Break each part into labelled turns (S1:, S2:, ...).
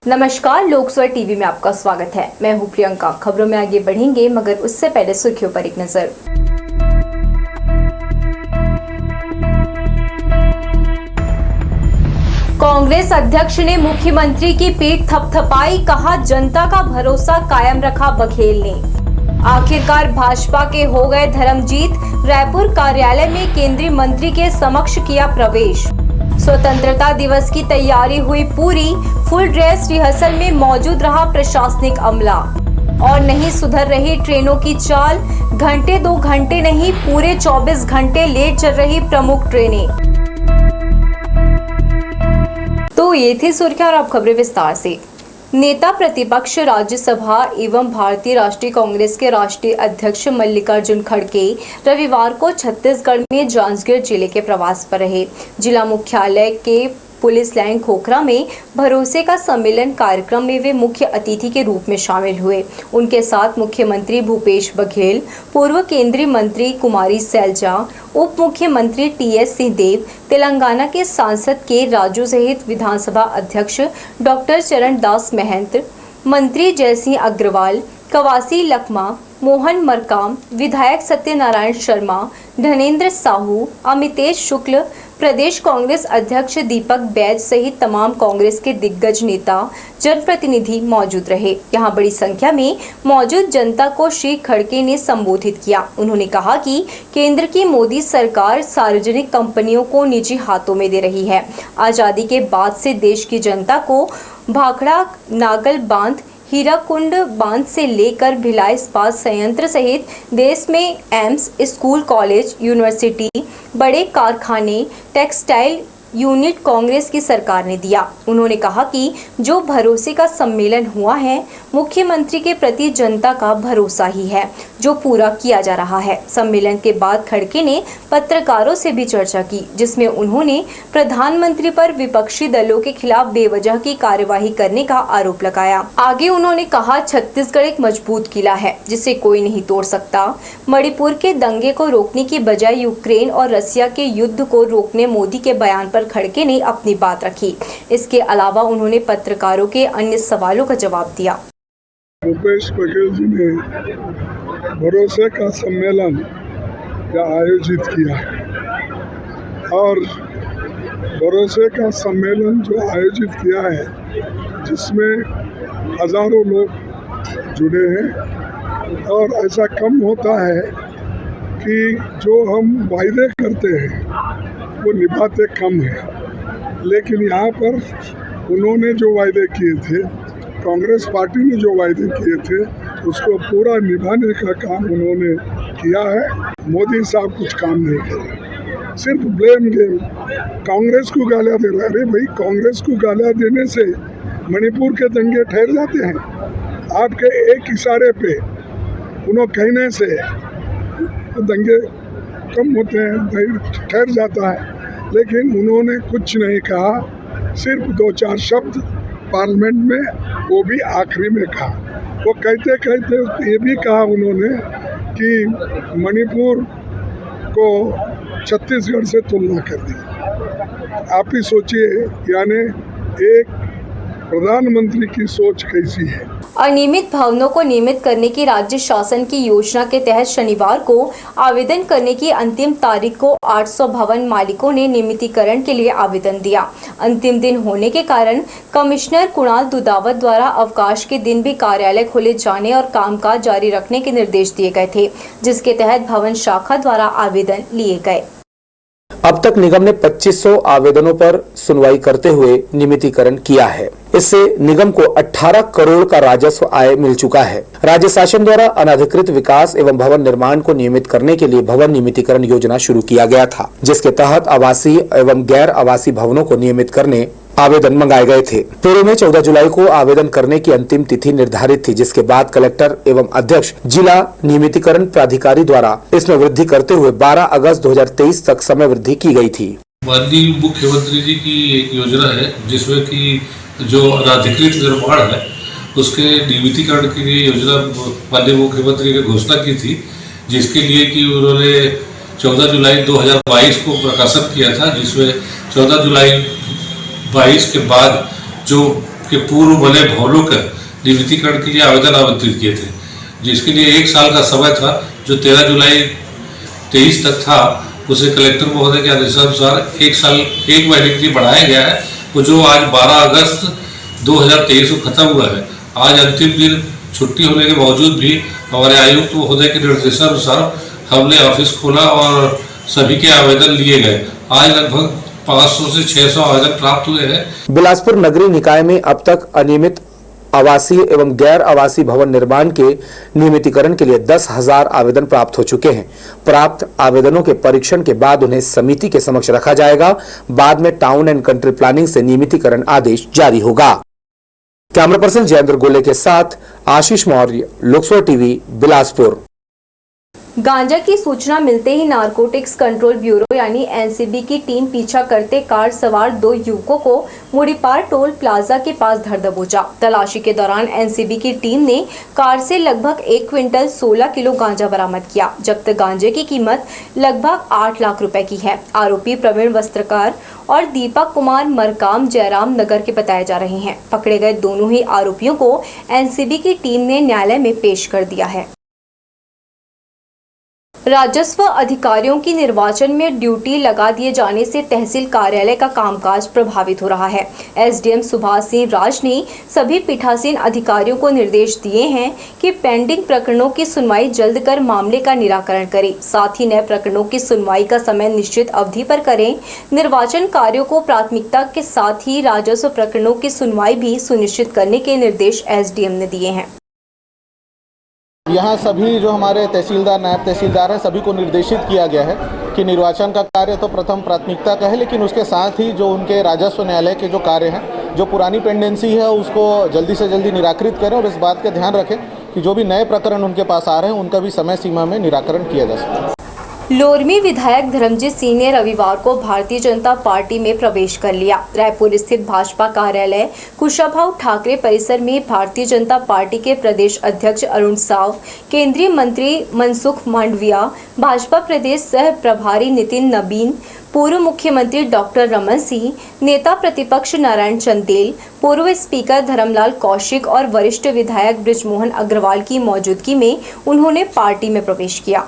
S1: नमस्कार, लोकस्वर टीवी में आपका स्वागत है। मैं हूं प्रियंका। खबरों में आगे बढ़ेंगे, मगर उससे पहले सुर्खियों पर एक नजर। कांग्रेस अध्यक्ष ने मुख्यमंत्री की पीठ थपथपाई, कहा जनता का भरोसा कायम रखा बघेल ने। आखिरकार भाजपा के हो गए धर्मजीत, रायपुर कार्यालय में केंद्रीय मंत्री के समक्ष किया प्रवेश। स्वतंत्रता दिवस की तैयारी हुई पूरी, फुल ड्रेस रिहर्सल में मौजूद रहा प्रशासनिक अमला। और नहीं सुधर रही ट्रेनों की चाल, घंटे 2 घंटे नहीं पूरे 24 घंटे लेट चल रही प्रमुख ट्रेनें। तो ये थी सुर्खियां और अब खबरें विस्तार से। नेता प्रतिपक्ष राज्यसभा एवं भारतीय राष्ट्रीय कांग्रेस के राष्ट्रीय अध्यक्ष मल्लिकार्जुन खड़गे रविवार को छत्तीसगढ़ में जांजगीर जिले के प्रवास पर रहे। जिला मुख्यालय के पुलिस लाइन खोखरा में भरोसे का सम्मेलन कार्यक्रम में वे मुख्य अतिथि के रूप में शामिल हुए। उनके साथ मुख्यमंत्री भूपेश बघेल, पूर्व केंद्रीय मंत्री कुमारी सैलजा, उप मुख्यमंत्री टीएस सिंहदेव, तेलंगाना के सांसद के राजू सहित विधानसभा अध्यक्ष डॉक्टर चरण दास महंत, मंत्री जयसिंह अग्रवाल, कवासी लखमा, मोहन मरकाम, विधायक सत्यनारायण शर्मा, धनेन्द्र साहू, अमितेश शुक्ल, प्रदेश कांग्रेस अध्यक्ष दीपक बैज सहित तमाम कांग्रेस के दिग्गज नेता, जनप्रतिनिधि मौजूद रहे। यहां बड़ी संख्या में मौजूद जनता को श्री खड़गे ने संबोधित किया। उन्होंने कहा कि केंद्र की मोदी सरकार सार्वजनिक कंपनियों को निजी हाथों में दे रही है। आजादी के बाद से देश की जनता को भाखड़ा नागल बांध, हीराकुंड बांध से लेकर भिलाई इस्पात संयंत्र सहित देश में एम्स, स्कूल, कॉलेज, यूनिवर्सिटी, बड़े कारखाने, टेक्सटाइल यूनिट कांग्रेस की सरकार ने दिया। उन्होंने कहा कि जो भरोसे का सम्मेलन हुआ है, मुख्यमंत्री के प्रति जनता का भरोसा ही है जो पूरा किया जा रहा है। सम्मेलन के बाद खड़गे ने पत्रकारों से भी चर्चा की, जिसमें उन्होंने प्रधानमंत्री पर विपक्षी दलों के खिलाफ बेवजह की कार्यवाही करने का आरोप लगाया। आगे उन्होंने कहा, छत्तीसगढ़ एक मजबूत किला है जिसे कोई नहीं तोड़ सकता। मणिपुर के दंगे को रोकने की बजाय यूक्रेन और रसिया के युद्ध को रोकने मोदी के बयान पर खड़गे ने अपनी बात रखी। इसके अलावा उन्होंने पत्रकारों के अन्य सवालों का जवाब दिया।
S2: भूपेश बघेल जी ने भरोसे का सम्मेलन आयोजित किया और भरोसे का सम्मेलन जो आयोजित किया है, जिसमें हजारों लोग जुड़े हैं। और ऐसा कम होता है कि जो हम वायदे करते हैं वो निभाते कम है, लेकिन यहाँ पर उन्होंने जो वायदे किए थे, कांग्रेस पार्टी ने जो वायदे किए थे, उसको पूरा निभाने का काम उन्होंने किया है। मोदी साहब कुछ काम नहीं करे, सिर्फ ब्लेम गेम, कांग्रेस को गालियाँ दे रहे। अरे भाई, कांग्रेस को गालियाँ देने से मणिपुर के दंगे ठहर जाते हैं? आपके एक इशारे पे उन्होंने कहने से दंगे कम होते हैं, ठहर जाता है। लेकिन उन्होंने कुछ नहीं कहा, सिर्फ 2-4 शब्द पार्लियामेंट में, वो भी आखिरी में कहा। वो कहते कहते ये भी कहा उन्होंने कि मणिपुर को छत्तीसगढ़ से तुलना कर दी। आप ही सोचिए, यानी एक प्रधानमंत्री की सोच कैसी है।
S1: अनियमित भवनों को नियमित करने की राज्य शासन की योजना के तहत शनिवार को आवेदन करने की अंतिम तारीख को 800 भवन मालिकों ने नियमितीकरण के लिए आवेदन दिया। अंतिम दिन होने के कारण कमिश्नर कुणाल दुदावत द्वारा अवकाश के दिन भी कार्यालय खोले जाने और कामकाज जारी रखने के निर्देश दिए गए थे, जिसके तहत भवन शाखा द्वारा आवेदन लिए गए।
S3: अब तक निगम ने 2500 आवेदनों पर सुनवाई करते हुए नियमितीकरण किया है। इससे निगम को 18 करोड़ का राजस्व आय मिल चुका है। राज्य शासन द्वारा अनधिकृत विकास एवं भवन निर्माण को नियमित करने के लिए भवन नियमितीकरण योजना शुरू किया गया था, जिसके तहत आवासीय एवं गैर आवासीय भवनों को नियमित करने आवेदन मंगाए गए थे। पूर्व में 14 जुलाई को आवेदन करने की अंतिम तिथि निर्धारित थी, जिसके बाद कलेक्टर एवं अध्यक्ष जिला नियमितीकरण प्राधिकारी द्वारा इसमें वृद्धि करते हुए 12 अगस्त 2023 तक समय वृद्धि की गई थी।
S4: माननीय मुख्यमंत्री जी की एक योजना है, जिसमें कि जो अनधिकृत निर्माण है उसके नियमितीकरण की योजना माननीय मुख्यमंत्री ने घोषणा की थी, जिसके लिए कि उन्होंने 14 जुलाई 2022 को प्रकाशन किया था, जिसमें 14 जुलाई 22 के बाद जो के पूर्व बने भवनों का नियमितीकरण के लिए आवेदन आमंत्रित किए थे, जिसके लिए 1 साल का समय था, जो 13 जुलाई 23 तक था, उसे कलेक्टर महोदय के आदेशानुसार 1 महीने के लिए बढ़ाया गया है, वो जो आज 12 अगस्त 2023 को खत्म हुआ है। आज अंतिम दिन छुट्टी होने के बावजूद भी हमारे आयुक्त महोदय के निर्देशानुसार हमने ऑफिस खोला और सभी के आवेदन लिए गए। आज लगभग 500 से 600 आवेदन प्राप्त हुए हैं।
S3: बिलासपुर नगरीय निकाय में अब तक अनियमित आवासीय एवं गैर आवासीय भवन निर्माण के नियमितीकरण के लिए 10,000 आवेदन प्राप्त हो चुके हैं। प्राप्त आवेदनों के परीक्षण के बाद उन्हें समिति के समक्ष रखा जाएगा। बाद में टाउन एंड कंट्री प्लानिंग से नियमितीकरण आदेश जारी होगा। कैमरा पर्सन जयेंद्र गोले के साथ आशीष मौर्य, लोकसभा टीवी, बिलासपुर।
S1: गांजा की सूचना मिलते ही नारकोटिक्स कंट्रोल ब्यूरो यानी एनसीबी की टीम पीछा करते कार सवार 2 युवकों को मुड़ीपार टोल प्लाजा के पास धर दबोचा। तलाशी के दौरान एनसीबी की टीम ने कार से लगभग 1 क्विंटल 16 किलो गांजा बरामद किया। जब्त गांजे की कीमत लगभग 8 लाख रुपए की है। आरोपी प्रवीण वस्त्रकार और दीपक कुमार मरकाम जयराम नगर के बताए जा रहे हैं। पकड़े गए दोनों ही आरोपियों को एनसीबी की टीम ने न्यायालय में पेश कर दिया है। राजस्व अधिकारियों की निर्वाचन में ड्यूटी लगा दिए जाने से तहसील कार्यालय का कामकाज प्रभावित हो रहा है। एसडीएम सुभाष सिंह राज ने सभी पीठासीन अधिकारियों को निर्देश दिए हैं कि पेंडिंग प्रकरणों की सुनवाई जल्द कर मामले का निराकरण करें। साथ ही नए प्रकरणों की सुनवाई का समय निश्चित अवधि पर करें। निर्वाचन कार्यों को प्राथमिकता के साथ ही राजस्व प्रकरणों की सुनवाई भी सुनिश्चित करने के निर्देश एसडीएम ने दिए हैं।
S5: यहाँ सभी जो हमारे तहसीलदार, नायब तहसीलदार हैं, सभी को निर्देशित किया गया है कि निर्वाचन का कार्य तो प्रथम प्राथमिकता का है, लेकिन उसके साथ ही जो उनके राजस्व न्यायालय के जो कार्य हैं, जो पुरानी पेंडेंसी है, उसको जल्दी से जल्दी निराकृत करें और इस बात का ध्यान रखें कि जो भी नए प्रकरण उनके पास आ रहे हैं उनका भी समय सीमा में निराकरण किया जा सके।
S1: लोरमी विधायक धर्मजीत सिंह ने रविवार को भारतीय जनता पार्टी में प्रवेश कर लिया। रायपुर स्थित भाजपा कार्यालय कुशाभाऊ ठाकरे परिसर में भारतीय जनता पार्टी के प्रदेश अध्यक्ष अरुण साव, केंद्रीय मंत्री मनसुख मांडविया, भाजपा प्रदेश सह प्रभारी नितिन नबीन, पूर्व मुख्यमंत्री डॉक्टर रमन सिंह, नेता प्रतिपक्ष नारायण चंदेल, पूर्व स्पीकर धर्मलाल कौशिक और वरिष्ठ विधायक बृजमोहन अग्रवाल की मौजूदगी में उन्होंने पार्टी में प्रवेश किया।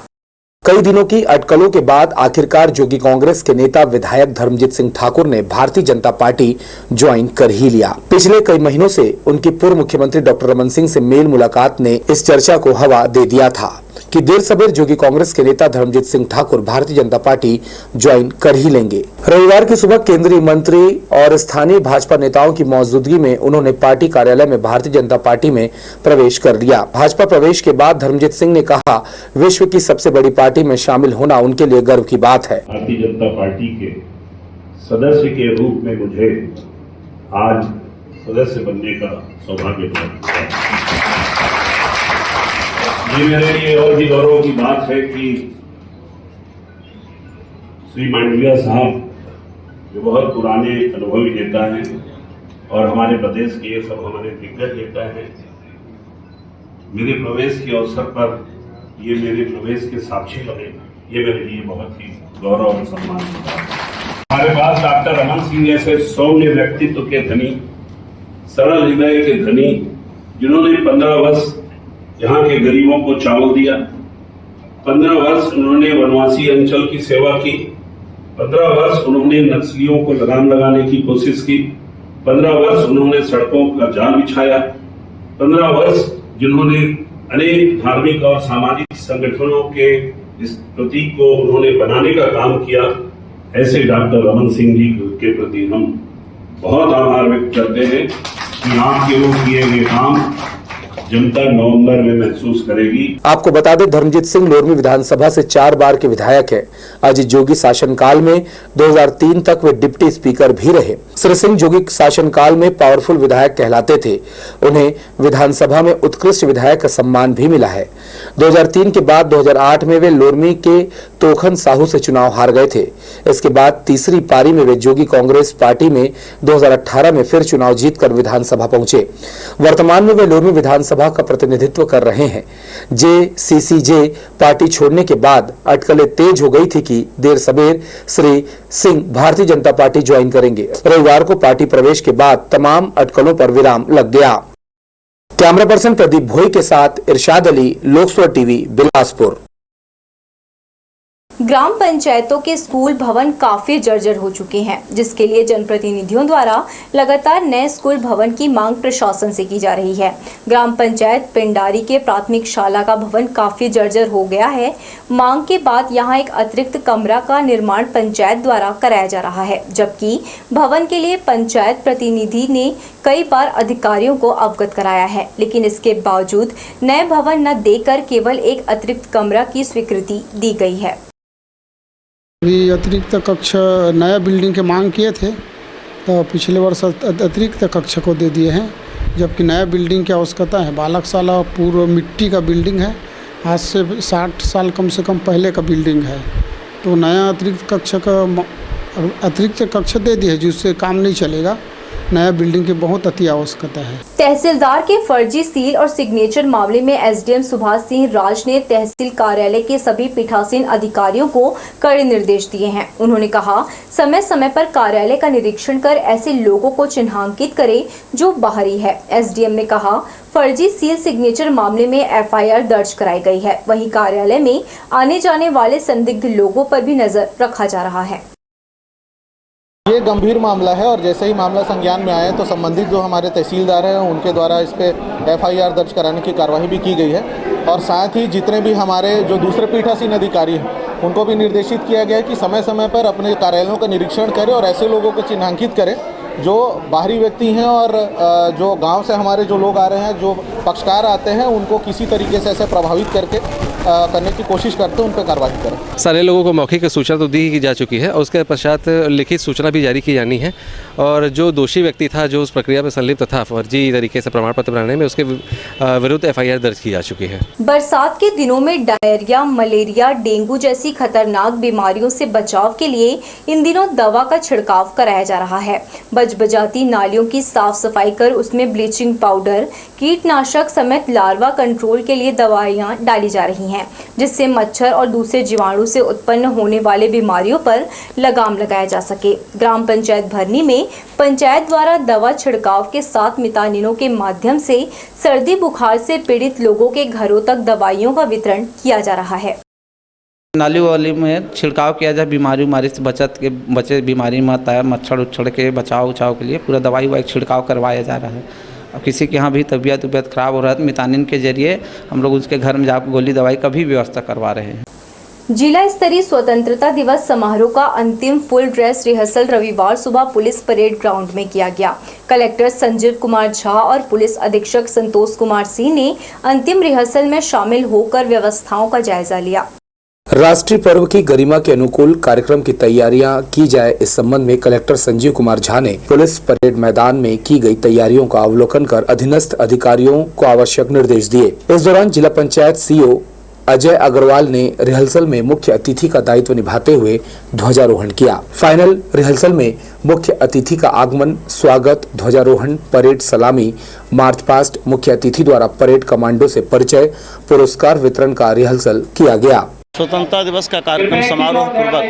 S3: कई दिनों की अटकलों के बाद आखिरकार जोगी कांग्रेस के नेता विधायक धर्मजीत सिंह ठाकुर ने भारतीय जनता पार्टी ज्वाइन कर ही लिया। पिछले कई महीनों से उनकी पूर्व मुख्यमंत्री डॉक्टर रमन सिंह से मेल मुलाकात ने इस चर्चा को हवा दे दिया था कि देर सबेर जोगी कांग्रेस के नेता धर्मजीत सिंह ठाकुर भारतीय जनता पार्टी ज्वाइन कर ही लेंगे। रविवार की सुबह केंद्रीय मंत्री और स्थानीय भाजपा नेताओं की मौजूदगी में उन्होंने पार्टी कार्यालय में भारतीय जनता पार्टी में प्रवेश कर लिया। भाजपा प्रवेश के बाद धर्मजीत सिंह ने कहा, विश्व की सबसे बड़ी पार्टी में शामिल होना उनके लिए गर्व की बात है।
S6: भारतीय जनता पार्टी के सदस्य के रूप में मुझे आज सदस्य बनने का सौभाग्य प्राप्त हुआ। ये मेरे लिए और भी गौरव की बात है कि श्री मांडविया साहब जो बहुत पुराने अनुभवी नेता हैं और हमारे प्रदेश के ये सब हमारे दिग्गज नेता हैं, मेरे प्रवेश के अवसर पर ये मेरे प्रवेश के साक्षी बने, ये मेरे लिए बहुत ही गौरव और सम्मान की बात है। हमारे पास डॉक्टर रमन सिंह जैसे सौम्य व्यक्तित्व के धनी, सरल हृदय के धनी, जिन्होंने 15 वर्ष यहाँ के गरीबों को चावल दिया, 15 वर्ष उन्होंने वनवासी अंचल की सेवा की, 15 वर्ष उन्होंने नक्सलियों को लगाम लगाने की कोशिश की, 15 वर्ष उन्होंने सड़कों का जाल बिछाया, 15 वर्ष जिन्होंने अनेक धार्मिक और सामाजिक संगठनों के इस प्रतीक को उन्होंने बनाने का काम किया। ऐसे डॉक्टर रमन सिंह जी के प्रति हम बहुत आभार व्यक्त करते हैं कि आपके वो किए गए काम जनता नवंबर में महसूस करेगी।
S3: आपको बता दें, धर्मजीत सिंह लोरमी विधानसभा से 4 बार के विधायक हैं। अजीत जोगी शासनकाल में 2003 तक वे डिप्टी स्पीकर भी रहे। श्री सिंह जोगी शासनकाल में पावरफुल विधायक कहलाते थे। उन्हें विधानसभा में उत्कृष्ट विधायक का सम्मान भी मिला है। 2003 के बाद 2008 में वे लोरमी के तोखन साहू से चुनाव हार गए थे। इसके बाद तीसरी पारी में वे जोगी कांग्रेस पार्टी में 2018 में फिर चुनाव जीतकर विधानसभा पहुंचे। वर्तमान में वे लोरमी विधानसभा सभा का प्रतिनिधित्व कर रहे हैं। JCCJ पार्टी छोड़ने के बाद अटकलें तेज हो गई थी कि देर सबेर श्री सिंह भारतीय जनता पार्टी ज्वाइन करेंगे। रविवार को पार्टी प्रवेश के बाद तमाम अटकलों पर विराम लग गया। कैमरा पर्सन प्रदीप भोई के साथ इरशाद अली, लोकसभा टीवी, बिलासपुर।
S1: ग्राम पंचायतों के स्कूल भवन काफी जर्जर हो चुके हैं, जिसके लिए जनप्रतिनिधियों द्वारा लगातार नए स्कूल भवन की मांग प्रशासन से की जा रही है। ग्राम पंचायत पिंडारी के प्राथमिक शाला का भवन काफी जर्जर हो गया है। मांग के बाद यहां एक अतिरिक्त कमरा का निर्माण पंचायत द्वारा कराया जा रहा है, जबकि भवन के लिए पंचायत प्रतिनिधि ने कई बार अधिकारियों को अवगत कराया है, लेकिन इसके बावजूद नए भवन न देकर केवल एक अतिरिक्त कमरा की स्वीकृति दी गई है।
S7: अभी अतिरिक्त कक्ष नया बिल्डिंग के मांग किए थे, तो पिछले वर्ष अतिरिक्त कक्ष को दे दिए हैं, जबकि नया बिल्डिंग की आवश्यकता है। बालकशाला पूर्व मिट्टी का बिल्डिंग है, आज से 60 साल कम से कम पहले का बिल्डिंग है, तो नया अतिरिक्त कक्ष दे दिए, जिससे काम नहीं चलेगा। नया बिल्डिंग की बहुत अति आवश्यकता है।
S1: तहसीलदार के फर्जी सील और सिग्नेचर मामले में एसडीएम सुभाष सिंह राज ने तहसील कार्यालय के सभी पीठासीन अधिकारियों को कड़े निर्देश दिए हैं। उन्होंने कहा, समय समय पर कार्यालय का निरीक्षण कर ऐसे लोगों को चिन्हांकित करें जो बाहरी है। एसडीएम ने कहा, फर्जी सील सिग्नेचर मामले में एफआईआर दर्ज कराई गई है, वहीं कार्यालय में आने जाने वाले संदिग्ध लोगों पर भी नजर रखा जा रहा है।
S5: ये गंभीर मामला है और जैसे ही मामला संज्ञान में आए तो संबंधित जो हमारे तहसीलदार हैं उनके द्वारा इस पे एफआईआर दर्ज कराने की कार्रवाई भी की गई है, और साथ ही जितने भी हमारे जो दूसरे पीठासीन अधिकारी हैं उनको भी निर्देशित किया गया है कि समय समय पर अपने कार्यालयों का निरीक्षण करें और ऐसे लोगों को चिन्हांकित करें जो बाहरी व्यक्ति हैं, और जो गांव से हमारे जो लोग आ रहे हैं, जो पक्षकार आते हैं, उनको किसी तरीके से ऐसे प्रभावित करने की कोशिश करते हैं, उन पर कार्रवाई करें।
S8: सारे लोगों को मौखिक सूचना तो दी जा चुकी है और उसके पश्चात लिखित सूचना भी जारी की जानी है, और जो दोषी व्यक्ति था, जो उस प्रक्रिया में संलिप्त था फर्जी तरीके से प्रमाण पत्र बनाने में, उसके विरुद्ध एफआईआर दर्ज की जा चुकी है।
S1: बरसात के दिनों में डायरिया, मलेरिया, डेंगू जैसी खतरनाक बीमारियों से बचाव के लिए इन दिनों दवा का छिड़काव कराया जा रहा है। बजाती नालियों की साफ सफाई कर उसमें ब्लीचिंग पाउडर, कीटनाशक समेत लार्वा कंट्रोल के लिए दवाइयां डाली जा रही हैं, जिससे मच्छर और दूसरे जीवाणु से उत्पन्न होने वाले बीमारियों पर लगाम लगाया जा सके। ग्राम पंचायत भरनी में पंचायत द्वारा दवा छिड़काव के साथ मितानिनों के माध्यम से सर्दी बुखार से पीड़ित लोगों के घरों तक दवाइयों का वितरण किया जा रहा है।
S9: नाली वाली में छिड़काव किया जाए, बीमारी से बचे, बीमारी मत आए, मच्छर उच्छड़ के बचाव के लिए पूरा दवाई वाई छिड़काव करवाया जा रहा है। अब किसी के यहाँ भी तबीयत खराब हो रहा है तो मितानिन के जरिए हम लोग उसके घर में जाकर गोली दवाई का भी व्यवस्था करवा रहे हैं।
S1: जिला स्तरीय स्वतंत्रता दिवस समारोह का अंतिम फुल ड्रेस रिहर्सल रविवार सुबह पुलिस परेड ग्राउंड में किया गया। कलेक्टर संजीव कुमार झा और पुलिस अधीक्षक संतोष कुमार सिंह ने अंतिम रिहर्सल में शामिल होकर व्यवस्थाओं का जायजा लिया।
S3: राष्ट्रीय पर्व की गरिमा के अनुकूल कार्यक्रम की तैयारियां की जाए, इस संबंध में कलेक्टर संजीव कुमार झा ने पुलिस परेड मैदान में की गई तैयारियों का अवलोकन कर अधीनस्थ अधिकारियों को आवश्यक निर्देश दिए। इस दौरान जिला पंचायत सीओ अजय अग्रवाल ने रिहर्सल में मुख्य अतिथि का दायित्व निभाते हुए ध्वजारोहण किया। फाइनल रिहर्सल में मुख्य अतिथि का आगमन, स्वागत, ध्वजारोहण, परेड सलामी, मार्च पास्ट, मुख्य अतिथि द्वारा परेड कमांडो से परिचय, पुरस्कार वितरण का रिहर्सल किया गया।
S10: स्वतंत्रता दिवस का कार्यक्रम समारोह पूर्वक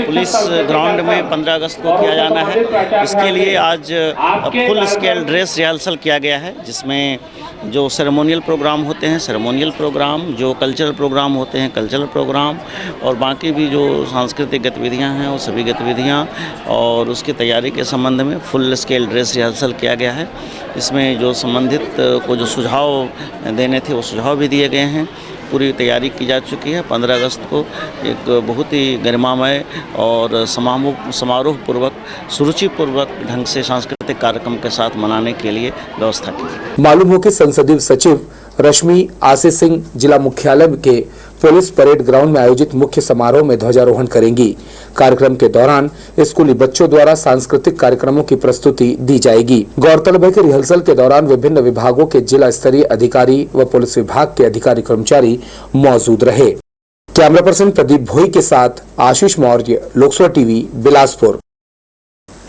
S10: पुलिस ग्राउंड में 15 अगस्त को किया जाना है। इसके लिए आज फुल स्केल ड्रेस रिहर्सल किया गया है, जिसमें जो सेरेमोनियल प्रोग्राम होते हैं सेरेमोनियल प्रोग्राम, जो कल्चरल प्रोग्राम होते हैं कल्चरल प्रोग्राम, और बाकी भी जो सांस्कृतिक गतिविधियां हैं वो सभी गतिविधियां, और उसकी तैयारी के संबंध में फुल स्केल ड्रेस रिहर्सल किया गया है। इसमें जो संबंधित को जो सुझाव देने थे वो सुझाव भी दिए गए हैं। पूरी तैयारी की जा चुकी है। 15 अगस्त को एक बहुत ही गरिमामय और समारोह पूर्वक, सुरुचिपूर्वक ढंग से सांस्कृतिक कार्यक्रम के साथ मनाने के लिए व्यवस्था की।
S3: मालूम हो कि संसदीय सचिव रश्मि आशीष सिंह जिला मुख्यालय के पुलिस परेड ग्राउंड में आयोजित मुख्य समारोह में ध्वजारोहण करेंगी। कार्यक्रम के दौरान स्कूली बच्चों द्वारा सांस्कृतिक कार्यक्रमों की प्रस्तुति दी जाएगी। गौरतलब है कि रिहर्सल के दौरान विभिन्न विभागों के जिला स्तरीय अधिकारी व पुलिस विभाग के अधिकारी कर्मचारी मौजूद रहे। कैमरा पर्सन प्रदीप भोई के साथ आशीष मौर्य, लोकसभा टीवी, बिलासपुर।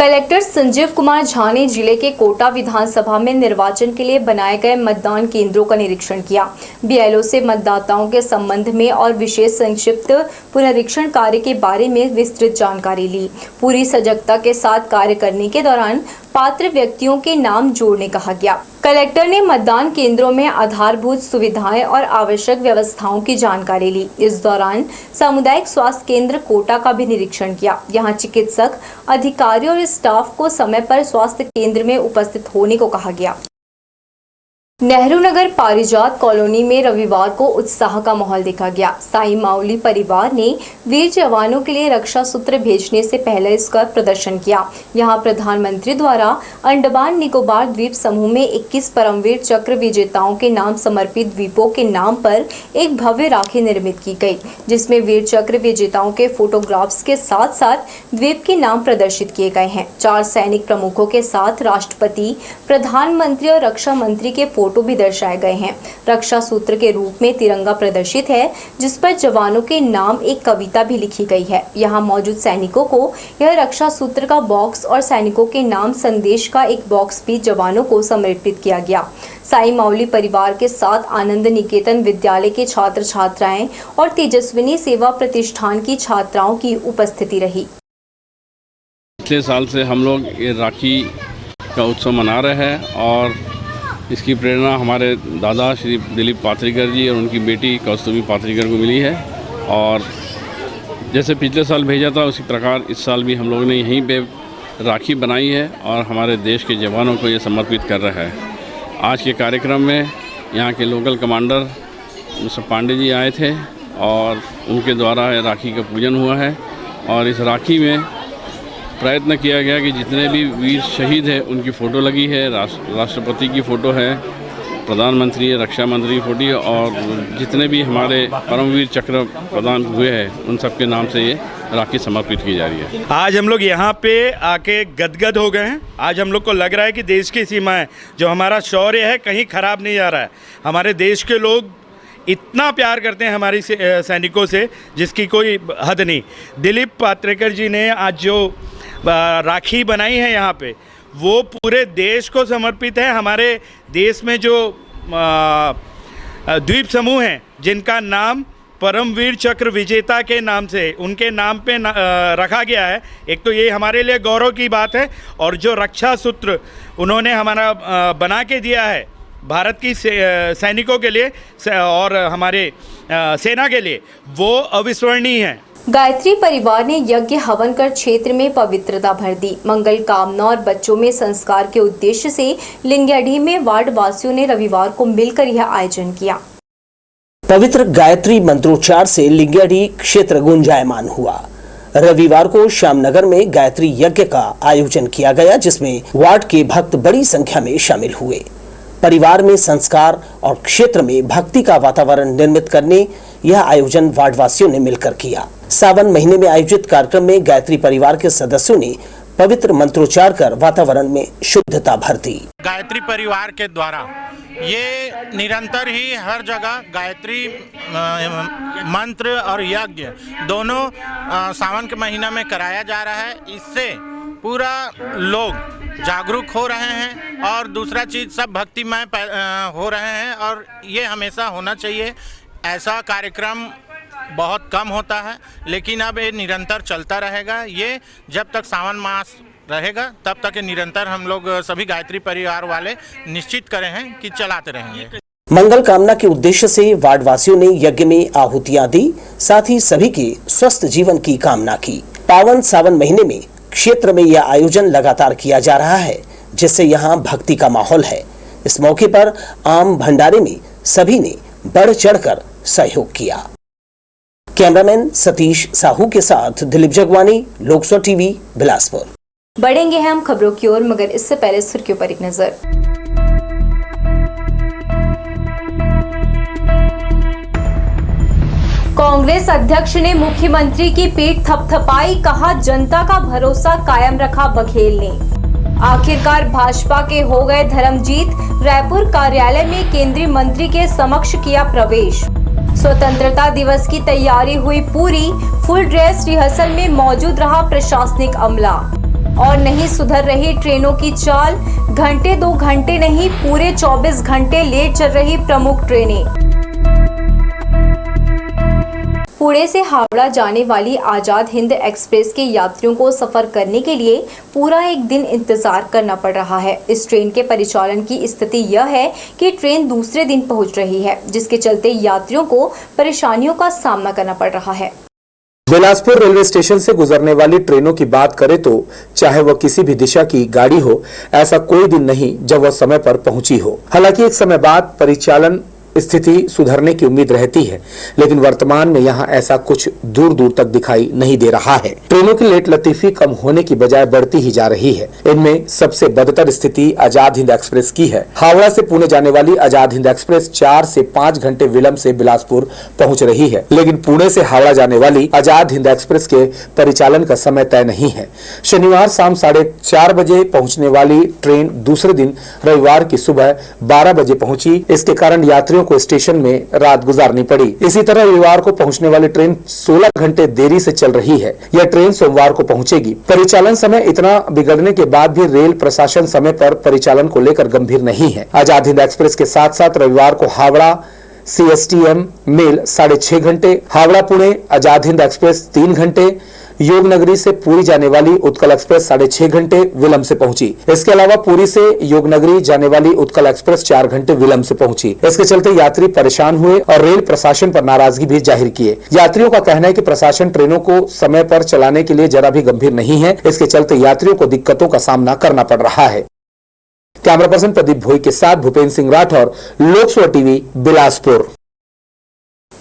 S1: कलेक्टर संजीव कुमार झा ने जिले के कोटा विधानसभा में निर्वाचन के लिए बनाए गए मतदान केंद्रों का निरीक्षण किया। बीएलओ से मतदाताओं के संबंध में और विशेष संक्षिप्त पुनरीक्षण कार्य के बारे में विस्तृत जानकारी ली। पूरी सजगता के साथ कार्य करने के दौरान पात्र व्यक्तियों के नाम जोड़ने कहा गया। कलेक्टर ने मतदान केंद्रों में आधारभूत सुविधाएं और आवश्यक व्यवस्थाओं की जानकारी ली। इस दौरान सामुदायिक स्वास्थ्य केंद्र कोटा का भी निरीक्षण किया। यहां चिकित्सक, अधिकारियों और स्टाफ को समय पर स्वास्थ्य केंद्र में उपस्थित होने को कहा गया। नेहरू नगर पारिजात कॉलोनी में रविवार को उत्साह का माहौल देखा गया। साई माउली परिवार ने वीर जवानों के लिए रक्षा सूत्र भेजने से पहले इसका प्रदर्शन किया। यहां प्रधानमंत्री द्वारा अंडमान निकोबार द्वीप समूह में 21 परमवीर चक्र विजेताओं के नाम समर्पित द्वीपों के नाम पर एक भव्य राखी निर्मित की गई, जिसमें वीर चक्र विजेताओं के फोटोग्राफ्स के साथ साथ द्वीप के नाम प्रदर्शित किए गए हैं। 4 सैनिक प्रमुखों के साथ राष्ट्रपति, प्रधानमंत्री और रक्षा मंत्री के फोटो भी दर्शाए गए हैं। रक्षा सूत्र के रूप में तिरंगा प्रदर्शित है, जिस पर जवानों के नाम एक कविता भी लिखी गई है। यहाँ मौजूद सैनिकों को यह रक्षा सूत्र का बॉक्स और सैनिकों के नाम संदेश का एक बॉक्स भी जवानों को समर्पित किया गया। साई माउली परिवार के साथ आनंद निकेतन विद्यालय के छात्र छात्राएं और तेजस्विनी सेवा प्रतिष्ठान की छात्राओं की उपस्थिति रही।
S11: पिछले साल से हम लोग ये राखी का उत्सव मना रहे हैं और इसकी प्रेरणा हमारे दादा श्री दिलीप पात्रिकर जी और उनकी बेटी कौस्तुभी पात्रिकर को मिली है। और जैसे पिछले साल भेजा था उसी प्रकार इस साल भी हम लोगों ने यहीं पे राखी बनाई है और हमारे देश के जवानों को ये समर्पित कर रहा है। आज के कार्यक्रम में यहाँ के local commander mister Pandey ji आए थे और उनके द्वारा राखी का पूजन हुआ है। और इस राखी में प्रयत्न किया गया कि जितने भी वीर शहीद हैं उनकी फ़ोटो लगी है, राष्ट्रपति की फ़ोटो है, प्रधानमंत्री, रक्षा मंत्री की फ़ोटो है और जितने भी हमारे परमवीर चक्र प्रदान हुए हैं उन सब के नाम से ये राखी समर्पित की जा रही है।
S12: आज हम लोग यहाँ पे आके गदगद हो गए हैं। आज हम लोग को लग रहा है कि देश की सीमाएं, जो हमारा शौर्य है, कहीं ख़राब नहीं जा रहा है। हमारे देश के लोग इतना प्यार करते हैं हमारी सैनिकों से जिसकी कोई हद नहीं। दिलीप पात्रिकर जी ने आज जो राखी बनाई है यहाँ पे, वो पूरे देश को समर्पित है। हमारे देश में जो द्वीप समूह हैं जिनका नाम परमवीर चक्र विजेता के नाम से उनके नाम पे रखा गया है, एक तो ये हमारे लिए गौरव की बात है। और जो रक्षा सूत्र उन्होंने हमारा बना के दिया है भारत की सैनिकों के लिए और हमारे सेना के लिए, वो अविस्मरणीय है।
S1: गायत्री परिवार ने यज्ञ हवन कर क्षेत्र में पवित्रता भर दी। मंगल कामना और बच्चों में संस्कार के उद्देश्य से लिंगाडी में वार्ड वासियों ने रविवार को मिलकर यह आयोजन किया।
S13: पवित्र गायत्री मंत्रोच्चार से लिंगाडी क्षेत्र गुंजायमान हुआ। रविवार को श्यामनगर में गायत्री यज्ञ का आयोजन किया गया, जिसमें वार्ड के भक्त बड़ी संख्या में शामिल हुए। परिवार में संस्कार और क्षेत्र में भक्ति का वातावरण निर्मित करने यह आयोजन वार्डवासियों ने मिलकर किया। सावन महीने में आयोजित कार्यक्रम में गायत्री परिवार के सदस्यों ने पवित्र मंत्रोच्चार कर वातावरण में शुद्धता भर दी।
S14: गायत्री परिवार के द्वारा ये निरंतर ही हर जगह गायत्री मंत्र और यज्ञ दोनों सावन के महीना में कराया जा रहा है। इससे पूरा लोग जागरूक हो रहे हैं और दूसरा चीज़ सब भक्तिमय हो रहे हैं और ये हमेशा होना चाहिए। ऐसा कार्यक्रम बहुत कम होता है, लेकिन अब ये निरंतर चलता रहेगा। ये जब तक सावन मास रहेगा तब तक ये निरंतर हम लोग सभी गायत्री परिवार वाले निश्चित करें हैं कि चलाते रहेंगे।
S13: मंगल कामना के उद्देश्य से वार्डवासियों ने यज्ञ में आहुतियां दी, साथ ही सभी के स्वस्थ जीवन की कामना की। पावन सावन महीने में क्षेत्र में यह आयोजन लगातार किया जा रहा है, जिससे यहाँ भक्ति का माहौल है। इस मौके पर आम भंडारे में सभी ने बढ़ चढ़कर सहयोग किया। कैमरामैन सतीश साहू के साथ दिलीप जगवानी, लोकसभा टीवी, बिलासपुर।
S1: बढ़ेंगे हम खबरों की ओर, मगर इससे पहले सुर्खियों पर एक नजर। कांग्रेस अध्यक्ष ने मुख्यमंत्री की पीठ थपथपाई, कहा जनता का भरोसा कायम रखा बघेल ने। आखिरकार भाजपा के हो गए धर्मजीत, रायपुर कार्यालय में केंद्रीय मंत्री के समक्ष किया प्रवेश। स्वतंत्रता दिवस की तैयारी हुई पूरी, फुल ड्रेस रिहर्सल में मौजूद रहा प्रशासनिक अमला। और नहीं सुधर रही ट्रेनों की चाल, घंटे 2 घंटे नहीं पूरे 24 घंटे लेट चल रही प्रमुख ट्रेनें। पुणे से हावड़ा जाने वाली आजाद हिंद एक्सप्रेस के यात्रियों को सफर करने के लिए पूरा एक दिन इंतजार करना पड़ रहा है। इस ट्रेन के परिचालन की स्थिति यह है कि ट्रेन दूसरे दिन पहुंच रही है, जिसके चलते यात्रियों को परेशानियों का सामना करना पड़ रहा है।
S3: बिलासपुर रेलवे स्टेशन से गुजरने वाली ट्रेनों की बात करें तो चाहे वह किसी भी दिशा की गाड़ी हो, ऐसा कोई दिन नहीं जब वह समय पर पहुंची हो। हालांकि एक समय बाद परिचालन स्थिति सुधरने की उम्मीद रहती है, लेकिन वर्तमान में यहां ऐसा कुछ दूर दूर तक दिखाई नहीं दे रहा है। ट्रेनों की लेट लतीफी कम होने की बजाय बढ़ती ही जा रही है। इनमें सबसे बदतर स्थिति आजाद हिंद एक्सप्रेस की है। हावड़ा से पुणे जाने वाली आजाद हिंद एक्सप्रेस 4 से 5 घंटे विलंब से बिलासपुर पहुंच रही है, लेकिन पुणे से हावड़ा जाने वाली आजाद हिंद एक्सप्रेस के परिचालन का समय तय नहीं है। शनिवार शाम 4:30 बजे पहुंचने वाली ट्रेन दूसरे दिन रविवार की सुबह 12 बजे पहुंची। इसके कारण यात्रियों को स्टेशन में रात गुजारनी पड़ी। इसी तरह रविवार को पहुंचने वाली ट्रेन 16 घंटे देरी से चल रही है। यह ट्रेन सोमवार को पहुंचेगी। परिचालन समय इतना बिगड़ने के बाद भी रेल प्रशासन समय पर परिचालन को लेकर गंभीर नहीं है। आजाद हिंद एक्सप्रेस के साथ साथ रविवार को हावड़ा CSTM मेल 6.5 घंटे, हावड़ा पुणे आजाद हिंद एक्सप्रेस 3 घंटे, योगनगरी से पुरी जाने वाली उत्कल एक्सप्रेस 6.5 घंटे विलंब से पहुंची। इसके अलावा पुरी से योगनगरी जाने वाली उत्कल एक्सप्रेस 4 घंटे विलंब से पहुंची। इसके चलते यात्री परेशान हुए और रेल प्रशासन पर नाराजगी भी जाहिर किए। यात्रियों का कहना है कि प्रशासन ट्रेनों को समय पर चलाने के लिए जरा भी गंभीर नहीं है। इसके चलते यात्रियों को दिक्कतों का सामना करना पड़ रहा है। कैमरा पर्सन प्रदीप भोई के साथ Bhupendra Singh Rathore, Lok Sabha TV, Bilaspur.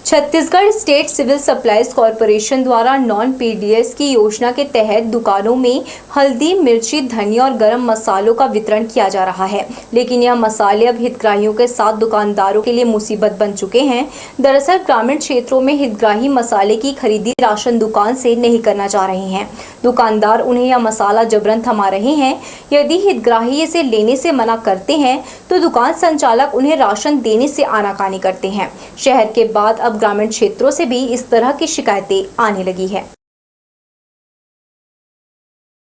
S1: Chhattisgarh state civil supplies corporation द्वारा नॉन PDS की योजना के तहत दुकानों में हल्दी, मिर्ची, धनिया और गरम मसालों का वितरण किया जा रहा है, लेकिन यह मसाले अब हितग्राहियों के साथ दुकानदारों के लिए मुसीबत बन चुके हैं। दरअसल ग्रामीण क्षेत्रों में हितग्राही मसाले की खरीदी राशन दुकान से नहीं करना चाह रहे हैं। दुकानदार उन्हें यह मसाला जबरन थमा रहे हैं। यदि हितग्राही इसे लेने से मना करते हैं तो दुकान संचालक उन्हें राशन देने से आनाकानी करते हैं। शहर के बाद अब ग्रामीण क्षेत्रों से भी इस तरह की शिकायतें आने लगी है।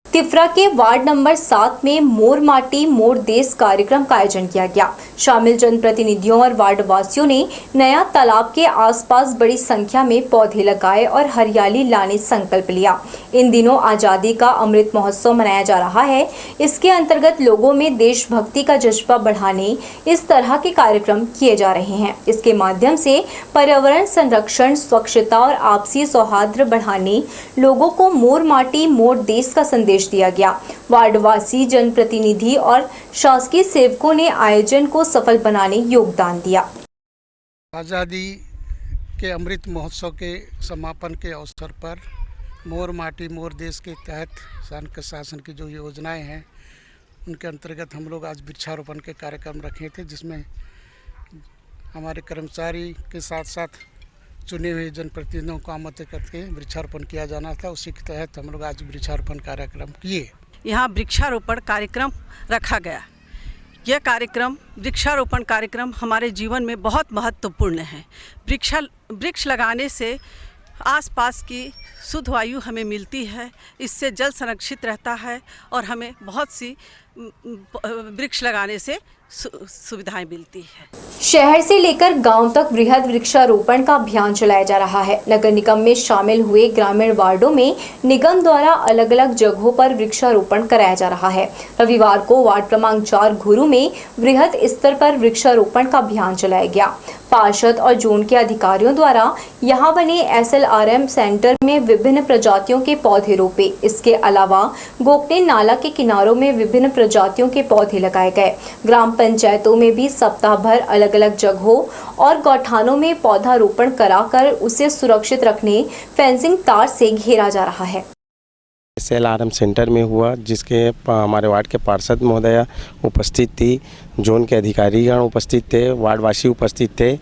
S1: तिफरा के वार्ड नंबर 7 में मोर माटी मोर देश कार्यक्रम का आयोजन किया गया। शामिल जनप्रतिनिधियों और वार्ड वासियों ने नया तालाब के आसपास बड़ी संख्या में पौधे लगाए और हरियाली लाने संकल्प लिया। इन दिनों आज़ादी का अमृत महोत्सव मनाया जा रहा है। इसके अंतर्गत लोगों में देशभक्ति का जज्बा बढ़ाने इस तरह के कार्यक्रम किए जा रहे हैं। इसके माध्यम से पर्यावरण संरक्षण, स्वच्छता और आपसी सौहार्द बढ़ाने लोगों को मोर माटी मोर देश का संदेश दिया गया। वार्डवासी, जनप्रतिनिधि और शासकीय सेवकों ने आयोजन को सफल बनाने योगदान दिया।
S7: आज़ादी के अमृत महोत्सव के समापन के अवसर पर मोर माटी मोर देश के तहत शासन की जो योजनाएं हैं उनके अंतर्गत हम लोग आज वृक्षारोपण के कार्यक्रम रखे थे, जिसमें हमारे कर्मचारी के साथ साथ चुने हुए जनप्रतिनिधियों को आमंत्रित करके वृक्षारोपण किया जाना था। उसी के तहत हम लोग आज वृक्षारोपण कार्यक्रम किए।
S15: यहाँ वृक्षारोपण कार्यक्रम रखा गया। यह कार्यक्रम, वृक्षारोपण कार्यक्रम हमारे जीवन में बहुत महत्वपूर्ण है। वृक्ष लगाने से आसपास की शुद्ध वायु हमें मिलती है, इससे जल संरक्षित रहता है और हमें बहुत सी वृक्ष लगाने से सुविधाएं मिलती है।
S1: शहर से लेकर गांव तक बृहद वृक्षारोपण का अभियान चलाया जा रहा है। नगर निगम में शामिल हुए ग्रामीण वार्डों में निगम द्वारा अलग अलग जगहों पर वृक्षारोपण कराया जा रहा है। रविवार को वार्ड क्रमांक 4 घुरू में बृहद स्तर पर वृक्षारोपण का अभियान चलाया गया। पार्षद और जोन के अधिकारियों द्वारा यहां बने SLRM सेंटर में विभिन्न प्रजातियों के पौधे रोपे। इसके अलावा गोकने नाला के किनारों में विभिन्न प्रजातियों के पौधे लगाए गए। ग्राम पंचायतों में भी सप्ताह भर अलग अलग जगहों और गौठानों में पौधारोपण कराकर उसे सुरक्षित रखने फेंसिंग तार से घेरा जा रहा है।
S16: SLRM सेंटर में हुआ, जिसके हमारे वार्ड के पार्षद महोदया उपस्थित थी, जोन के अधिकारीगण उपस्थित थे, वार्डवासी उपस्थित थे।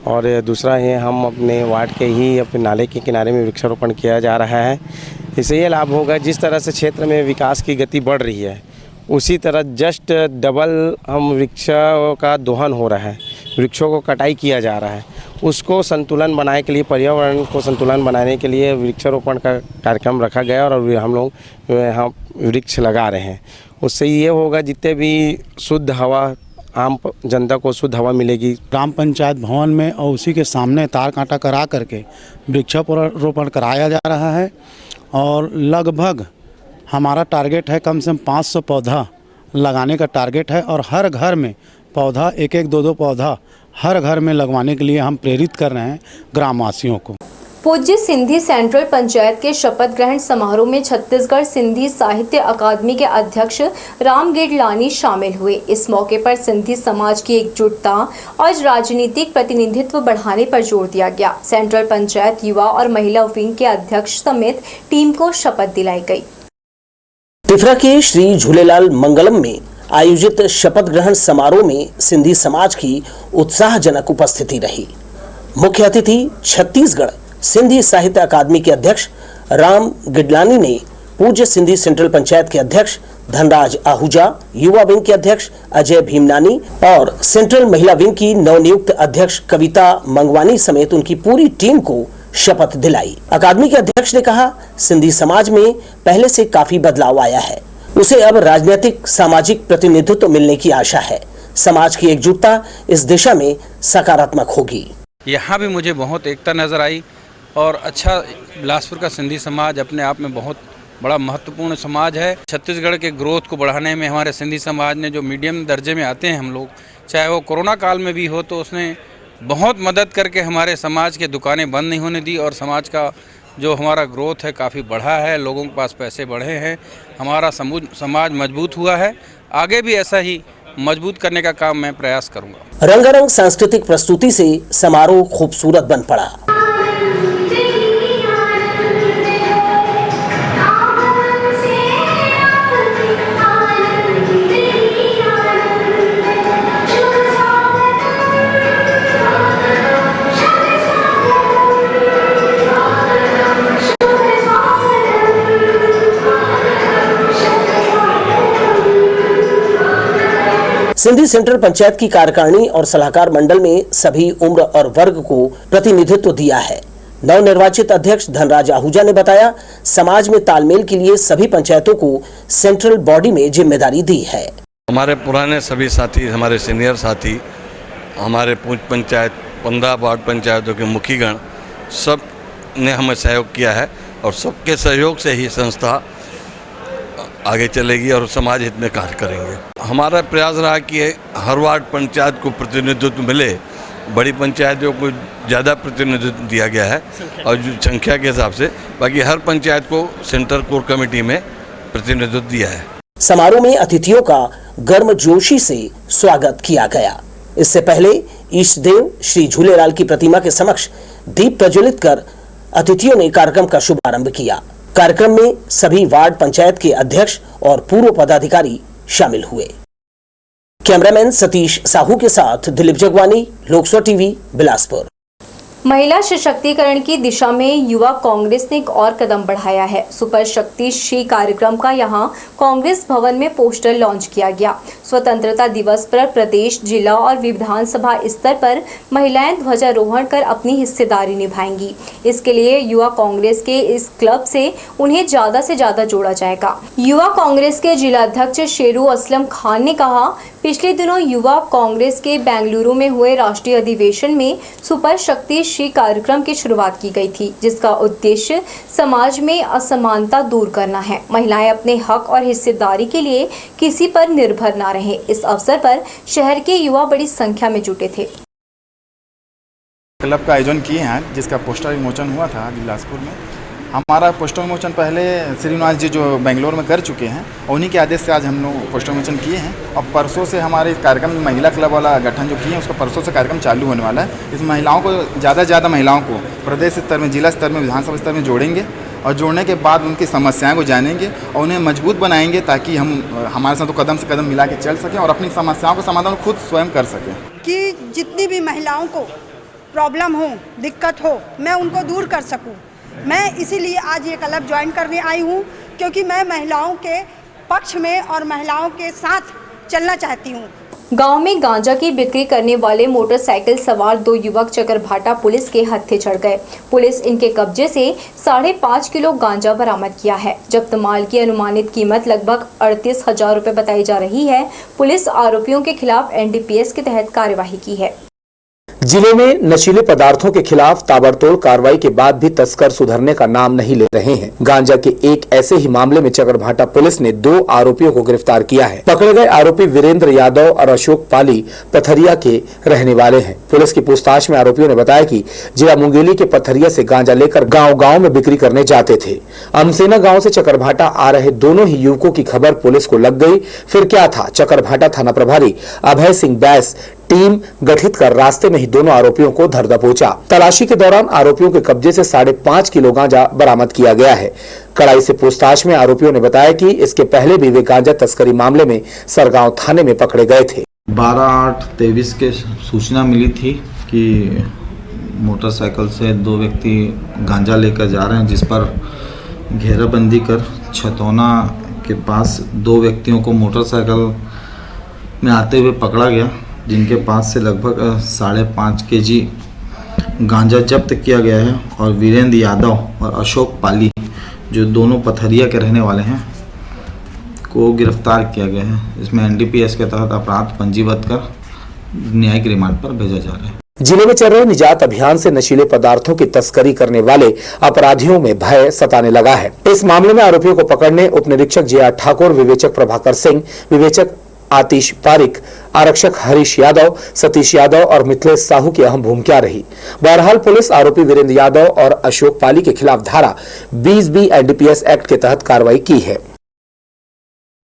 S16: और दूसरा है, हम अपने वार्ड के ही अपने नाले के किनारे में वृक्षारोपण किया जा रहा है। इससे ये लाभ होगा, जिस तरह से क्षेत्र में विकास की गति बढ़ रही है उसी तरह जस्ट डबल हम वृक्षों का दोहन हो रहा है, वृक्षों को कटाई किया जा रहा है। उसको संतुलन बनाने के लिए, पर्यावरण को संतुलन बनाने के लिए वृक्षारोपण का कार्यक्रम रखा गया और हम लोग यहाँ वृक्ष लगा रहे हैं। उससे ये होगा जितने भी शुद्ध हवा, आम जनता को शुद्ध हवा मिलेगी।
S17: ग्राम पंचायत भवन में और उसी के सामने तार कांटा करा करके वृक्षारोपण कराया जा रहा है और लगभग हमारा टारगेट है कम से कम 500 पौधा लगाने का टारगेट है और हर घर में पौधा, एक एक दो दो पौधा हर घर में लगवाने के लिए हम प्रेरित कर रहे हैं ग्रामवासियों को।
S1: पूज्य सिंधी सेंट्रल पंचायत के शपथ ग्रहण समारोह में छत्तीसगढ़ सिंधी साहित्य अकादमी के अध्यक्ष राम गिडलानी शामिल हुए। इस मौके पर सिंधी समाज की एकजुटता और राजनीतिक प्रतिनिधित्व बढ़ाने पर जोर दिया गया। सेंट्रल पंचायत युवा और महिला विंग के अध्यक्ष समेत टीम को शपथ दिलाई गई।
S13: तिफरा के श्री झूलेलाल मंगलम में आयोजित शपथ ग्रहण समारोह में सिंधी समाज की उत्साहजनक उपस्थिति रही। मुख्य अतिथि छत्तीसगढ़ सिंधी साहित्य अकादमी के अध्यक्ष राम गिडलानी ने पूज्य सिंधी सेंट्रल पंचायत के अध्यक्ष धनराज आहूजा, युवा विंग के अध्यक्ष अजय भीमनानी और सेंट्रल महिला विंग की नवनियुक्त अध्यक्ष कविता मंगवानी समेत उनकी पूरी टीम को शपथ दिलाई। अकादमी के अध्यक्ष ने कहा, सिंधी समाज में पहले से काफी बदलाव आया है, उसे अब राजनीतिक सामाजिक प्रतिनिधित्व मिलने की आशा है। समाज की एकजुटता इस दिशा में सकारात्मक होगी।
S18: यहाँ भी मुझे बहुत एकता नजर आई और अच्छा, बिलासपुर का सिंधी समाज अपने आप में बहुत बड़ा महत्वपूर्ण समाज है। छत्तीसगढ़ के ग्रोथ को बढ़ाने में हमारे सिंधी समाज ने जो मीडियम दर्जे में आते हैं हम लोग, चाहे वो कोरोना काल में भी हो तो उसने बहुत मदद करके हमारे समाज के दुकानें बंद नहीं होने दी और समाज का जो हमारा ग्रोथ है काफ़ी बढ़ा है, लोगों के पास पैसे बढ़े हैं, हमारा समाज मजबूत हुआ है। आगे भी ऐसा ही मजबूत करने का काम मैं प्रयास करूंगा।
S13: रंगारंग सांस्कृतिक प्रस्तुति से समारोह खूबसूरत बन पड़ा। सिंधी सेंट्रल पंचायत की कार्यकारिणी और सलाहकार मंडल में सभी उम्र और वर्ग को प्रतिनिधित्व दिया है। नवनिर्वाचित अध्यक्ष धनराज आहूजा ने बताया, समाज में तालमेल के लिए सभी पंचायतों को सेंट्रल बॉडी में जिम्मेदारी दी है।
S19: हमारे पुराने सभी साथी, हमारे सीनियर साथी, हमारे पूंछ पंचायत, 15 वार्ड पंचायतों के मुखीगण सब ने हमें सहयोग किया है और सबके सहयोग से ही संस्था आगे चलेगी और समाज हित में कार्य करेंगे। हमारा प्रयास रहा कि हर वार्ड पंचायत को प्रतिनिधित्व मिले। बड़ी पंचायतों को ज़्यादा प्रतिनिधित्व दिया गया है और जो संख्या के हिसाब से, बाकी हर पंचायत को सेंट्रल कोर कमेटी में प्रतिनिधित्व दिया है।
S13: समारोह में अतिथियों का गर्मजोशी से स्वागत किया गया। इससे पहले ईष्ट देव श्री झूलेलाल की प्रतिमा के समक्ष दीप प्रज्वलित कर अतिथियों ने कार्यक्रम का शुभारंभ किया। कार्यक्रम में सभी वार्ड पंचायत के अध्यक्ष और पूर्व पदाधिकारी शामिल हुए। कैमरामैन सतीश साहू के साथ दिलीप जगवानी, लोकसभा टीवी, बिलासपुर।
S1: महिला सशक्तिकरण की दिशा में युवा कांग्रेस ने एक और कदम बढ़ाया है। सुपर शक्ति श्री कार्यक्रम का यहां कांग्रेस भवन में पोस्टर लॉन्च किया गया। स्वतंत्रता दिवस पर प्रदेश, जिला और विधानसभा स्तर पर महिलाएं ध्वजारोहण कर अपनी हिस्सेदारी निभाएंगी। इसके लिए युवा कांग्रेस के इस क्लब से उन्हें ज्यादा से ज्यादा जोड़ा जाएगा। युवा कांग्रेस के जिलाध्यक्ष शेरू असलम खान ने कहा, पिछले दिनों युवा कांग्रेस के बेंगलुरु में हुए राष्ट्रीय अधिवेशन में सुपर शक्ति श्री कार्यक्रम की शुरुआत की गई थी, जिसका उद्देश्य समाज में असमानता दूर करना है। महिलाएं अपने हक और हिस्सेदारी के लिए किसी पर निर्भर ना रहें। इस अवसर पर शहर के युवा बड़ी संख्या में जुटे थे।
S20: क्लब का आयोजन किए हैं, जिसका पोस्टर विमोचन हुआ था बिलासपुर में। हमारा पोस्टर विमोचन पहले श्रीनिवास जी जो बेंगलोर में कर चुके हैं, उन्हीं के आदेश से आज हम लोग पोस्टर विमोचन किए हैं और परसों से हमारे कार्यक्रम में महिला क्लब वाला गठन जो किए हैं, उसका परसों से कार्यक्रम चालू होने वाला है। इस महिलाओं को ज़्यादा से ज़्यादा महिलाओं को प्रदेश स्तर में, जिला स्तर में, विधानसभा स्तर में जोड़ेंगे और जोड़ने के बाद उनकी समस्याओं को जानेंगे और उन्हें मजबूत बनाएंगे ताकि हम हमारे साथ तो कदम से कदम मिला के चल सकें और अपनी समस्याओं का समाधान खुद स्वयं कर सकें।
S21: कि जितनी भी महिलाओं को प्रॉब्लम हो, दिक्कत हो, मैं उनको दूर कर सकूं। मैं इसीलिए आज ये क्लब ज्वाइन करने आई हूँ, क्योंकि मैं महिलाओं के पक्ष में और महिलाओं के साथ चलना चाहती हूँ।
S1: गांव में गांजा की बिक्री करने वाले मोटरसाइकिल सवार 2 युवक चकरभाटा पुलिस के हत्थे चढ़ गए। पुलिस इनके कब्जे से 5.5 किलो गांजा बरामद किया है। जब्त माल की अनुमानित कीमत लगभग 38,000 रुपए बताई जा रही है। पुलिस आरोपियों के खिलाफ NDPS के तहत कार्यवाही की है।
S3: जिले में नशीले पदार्थों के खिलाफ ताबड़तोड़ कार्रवाई के बाद भी तस्कर सुधरने का नाम नहीं ले रहे हैं। गांजा के एक ऐसे ही मामले में चकरभाटा पुलिस ने 2 आरोपियों को गिरफ्तार किया है। पकड़े गए आरोपी वीरेंद्र यादव और अशोक पाली पथरिया के रहने वाले हैं। पुलिस की पूछताछ में आरोपियों ने बताया कि जिला मुंगेली के पथरिया से गांजा लेकर गांव-गांव में बिक्री करने जाते थे। अमसेना गांव से चकरभाटा आ रहे दोनों ही युवकों की खबर पुलिस को लग गई। फिर क्या था, चकरभाटा थाना प्रभारी अभय सिंह बैस टीम गठित कर रास्ते में ही दोनों आरोपियों को धर दबोचा। तलाशी के दौरान आरोपियों के कब्जे से 5.5 किलो गांजा बरामद किया गया है। कड़ाई से पूछताछ में आरोपियों ने बताया कि इसके पहले भी वे गांजा तस्करी मामले में सरगांव थाने में पकड़े गए थे।
S2: 12/8/23 के सूचना मिली थी कि मोटरसाइकिल से 2 व्यक्ति गांजा लेकर जा रहे हैं, जिस पर घेराबंदी कर छतौना के पास 2 व्यक्तियों को मोटरसाइकिल में आते हुए पकड़ा गया, जिनके पास से लगभग 5.5 केजी गांजा जब्त किया गया है और वीरेंद्र यादव और अशोक पाली, जो दोनों पथरिया के रहने वाले हैं, को गिरफ्तार किया गया है। इसमें NDPS के तहत अपराध पंजीबद्ध कर न्यायिक रिमांड पर भेजा जा रहा है।
S3: जिले में चल रहे निजात अभियान से नशीले पदार्थों की तस्करी करने वाले अपराधियों में भय सताने लगा है। इस मामले में आरोपियों को पकड़ने उप निरीक्षक JR ठाकुर, विवेचक प्रभाकर सिंह, विवेचक आतिश पारिक, आरक्षक हरीश यादव, सतीश यादव और मिथिलेश साहू की अहम भूमिका रही। बहरहाल पुलिस आरोपी वीरेंद्र यादव और अशोक पाली के खिलाफ धारा 20B NDPS एक्ट के तहत कार्रवाई की है।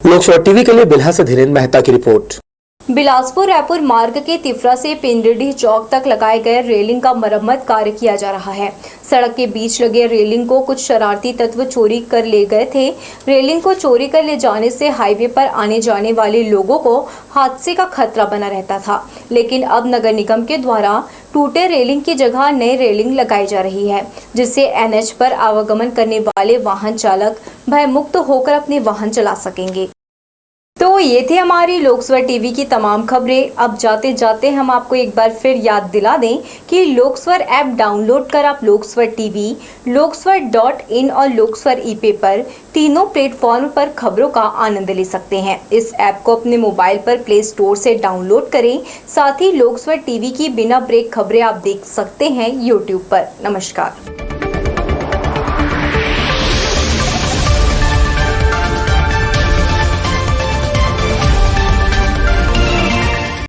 S3: लोकसभा टीवी के लिए बिल्हा से धीरेन्द्र मेहता की रिपोर्ट।
S1: बिलासपुर रायपुर मार्ग के तिफरा से पिंडीडीह चौक तक लगाए गए रेलिंग का मरम्मत कार्य किया जा रहा है। सड़क के बीच लगे रेलिंग को कुछ शरारती तत्व चोरी कर ले गए थे। रेलिंग को चोरी कर ले जाने से हाईवे पर आने जाने वाले लोगों को हादसे का खतरा बना रहता था, लेकिन अब नगर निगम के द्वारा टूटे रेलिंग की जगह नई रेलिंग लगाई जा रही है, जिससे NH पर आवागमन करने वाले वाहन चालक भयमुक्त होकर अपने वाहन चला सकेंगे। तो ये थे हमारी लोकसभा टीवी की तमाम खबरें। अब जाते जाते हम आपको एक बार फिर याद दिला दें कि लोकसभा ऐप डाउनलोड कर आप लोकसभा टीवी, लोकसभा.in और लोकसभा ई-पेपर तीनों प्लेटफॉर्म पर खबरों का आनंद ले सकते हैं। इस ऐप को अपने मोबाइल पर प्ले स्टोर से डाउनलोड करें। साथ ही लोकसभा टीवी की बिना ब्रेक खबरें आप देख सकते हैं YouTube पर। नमस्कार।